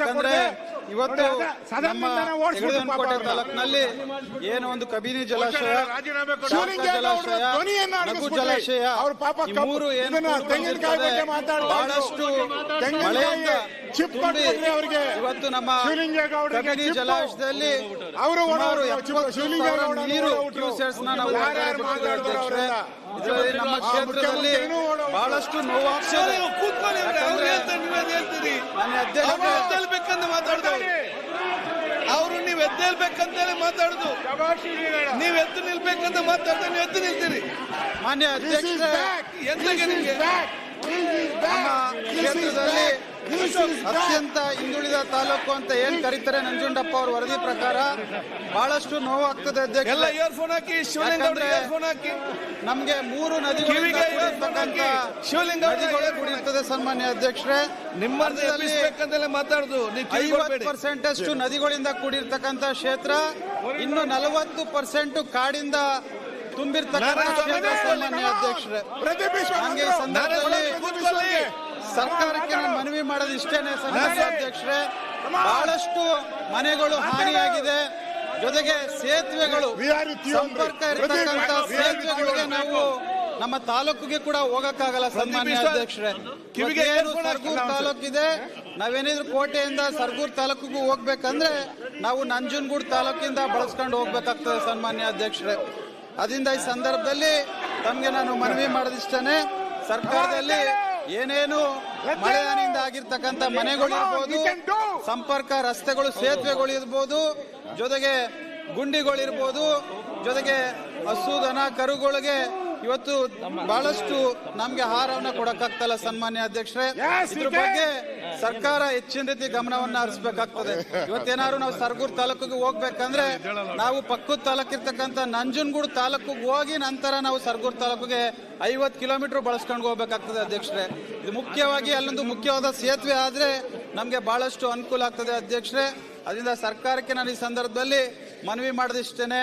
ಯಾಕಂದ್ರೆ ಇವತ್ತು ನಮ್ಮ ಯಗಡನಕೋಟೆ ತಾಲೂಕಿನಲ್ಲಿ ಏನು ಒಂದು ಕಬಿನಿ ಜಲಾಶಯ, ನಗು ಜಲಾಶಯ, ಈ ಮೂರು ಏನು ಬಹಳಷ್ಟು ಮಳೆಯಿಂದ ತುಂಬಿ ಇವತ್ತು ನಮ್ಮ ಕಬಿನಿ ಜಲಾಶಯದಲ್ಲಿ ನೀರು ಕ್ಯೂಸೆಟ್ಸ್ ನಾವು ಇದರಲ್ಲಿ ನಮ್ಮ ಕ್ಷೇತ್ರದಲ್ಲಿ ಬಹಳಷ್ಟು ನೋವಾಗ್ತದೆ. ಅವರು ನೀವು ಎದ್ದೇಳ್ಬೇಕಂತೇಳಿ ಮಾತಾಡುದು, ನೀವು ಎದ್ದು ನಿಲ್ಬೇಕಂತ ಮಾತಾಡ್ತಾರೆ, ನೀವು ಎದ್ದು ನಿಲ್ತೀರಿ. ಮಾನ್ಯ ಅಧ್ಯಕ್ಷರೇ, ಕ್ಷೇತ್ರದಲ್ಲಿ ಅತ್ಯಂತ ಹಿಂದುಳಿದ ತಾಲೂಕು ಅಂತ ಏನ್ ಕರೀತಾರೆ ನಂಜುಂಡಪ್ಪ ಅವ್ರ ವರದಿ ಪ್ರಕಾರ ಬಹಳಷ್ಟು ನೋವಾಗ್ತದೆ ಅಧ್ಯಕ್ಷ. ಎಲ್ಲ ಇಯರ್ಫೋನ್ ಹಾಕಿ, ಶಿವಲಿಂಗ ಇಯರ್ಫೋನ್ ಹಾಕಿ. ನಮ್ಗೆ 3 ನದಿಗಳು ಕುಡಿಯುತ್ತದೆ ಸನ್ಮಾನ್ಯ ಅಧ್ಯಕ್ಷರೇ. ನಿಮ್ಮಲ್ಲಿ ಮಾತಾಡುದು 50% ಅಷ್ಟು ನದಿಗಳಿಂದ ಕೂಡಿರ್ತಕ್ಕಂಥ ಕ್ಷೇತ್ರ, ಇನ್ನು 40% ಕಾಡಿಂದ ತುಂಬಿರ್ತಕ್ಕಂಥ ಕ್ಷೇತ್ರ ಸನ್ಮಾನ್ಯ ಅಧ್ಯಕ್ಷರೇ. ಹಂಗೆ ಈ ಸಂದರ್ಭದಲ್ಲಿ ಸರ್ಕಾರಕ್ಕೆ ನಾನು ಮನವಿ ಮಾಡೋದು ಇಷ್ಟೇನೆ ಸನ್ಮಾನ್ಯ ಅಧ್ಯಕ್ಷರೇ, ಬಹಳಷ್ಟು ಮನೆಗಳು ಹಾನಿಯಾಗಿದೆ, ಜೊತೆಗೆ ಸೇತುವೆಗಳು, ಸಂಪರ್ಕ ಇರತಕ್ಕಂಥ ಸೇತುವೆಗಳಿಗೆ ನಾವು ನಮ್ಮ ತಾಲೂಕಿಗೆ ಕೂಡ ಹೋಗಕ್ಕಾಗಲ್ಲ ಸನ್ಮಾನ್ಯ ಅಧ್ಯಕ್ಷರೇ. ಏನು ಸರ್ಗೂರ್ ತಾಲೂಕಿದೆ, ನಾವೇನಿದ್ರು ಕೋಟೆಯಿಂದ ಸರ್ಗೂರ್ ತಾಲೂಕಿಗೂ ಹೋಗ್ಬೇಕಂದ್ರೆ ನಾವು ನಂಜನಗೂಡು ತಾಲೂಕಿಂದ ಬಳಸ್ಕೊಂಡು ಹೋಗ್ಬೇಕಾಗ್ತದೆ ಸನ್ಮಾನ್ಯ ಅಧ್ಯಕ್ಷರೇ. ಅದರಿಂದ ಈ ಸಂದರ್ಭದಲ್ಲಿ ತಮ್ಗೆ ನಾನು ಮನವಿ ಮಾಡೋದಿಷ್ಟೇನೆ, ಸರ್ಕಾರದಲ್ಲಿ ಏನೇನು ಮಳೆ ಹಾನಿಯಿಂದ ಆಗಿರ್ತಕ್ಕಂಥ ಮನೆಗಳು ಇರ್ಬೋದು, ಸಂಪರ್ಕ ರಸ್ತೆಗಳು, ಸೇತುವೆಗಳು ಇರ್ಬೋದು, ಜೊತೆಗೆ ಗುಂಡಿಗಳಿರ್ಬೋದು, ಜೊತೆಗೆ ಹಸು ದನ ಕರುಗಳಿಗೆ ಇವತ್ತು ಬಹಳಷ್ಟು ನಮ್ಗೆ ಆಹಾರವನ್ನ ಕೊಡಕ್ಕಾಗ್ತಲ್ಲ ಸನ್ಮಾನ್ಯ ಅಧ್ಯಕ್ಷರೇ. ಇದ್ರ ಬಗ್ಗೆ ಸರ್ಕಾರ ಹೆಚ್ಚಿನ ರೀತಿ ಗಮನವನ್ನ ಹರಿಸಬೇಕಾಗ್ತದೆ. ಇವತ್ತೇನಾದ್ರು ನಾವು ಸರ್ಗೂರ್ ತಾಲೂಕಿಗೆ ಹೋಗ್ಬೇಕಂದ್ರೆ ನಾವು ಪಕ್ಕದ ತಾಲೂಕಿರ್ತಕ್ಕಂಥ ನಂಜನಗೂಡು ತಾಲೂಕಿಗೆ ಹೋಗಿ ನಂತರ ನಾವು ಸರ್ಗೂರ್ ತಾಲೂಕಿಗೆ 50 ಕಿಲೋಮೀಟರ್ ಬಳಸ್ಕೊಂಡು ಹೋಗ್ಬೇಕಾಗ್ತದೆ ಅಧ್ಯಕ್ಷರೇ. ಇದು ಮುಖ್ಯವಾಗಿ ಅಲ್ಲೊಂದು ಮುಖ್ಯವಾದ ಸೇತುವೆ ಆದ್ರೆ ನಮ್ಗೆ ಬಹಳಷ್ಟು ಅನುಕೂಲ ಆಗ್ತದೆ ಅಧ್ಯಕ್ಷರೇ. ಅದರಿಂದ ಸರ್ಕಾರಕ್ಕೆ ನಾನು ಈ ಸಂದರ್ಭದಲ್ಲಿ ಮನವಿ ಮಾಡದಿಷ್ಟೇನೆ.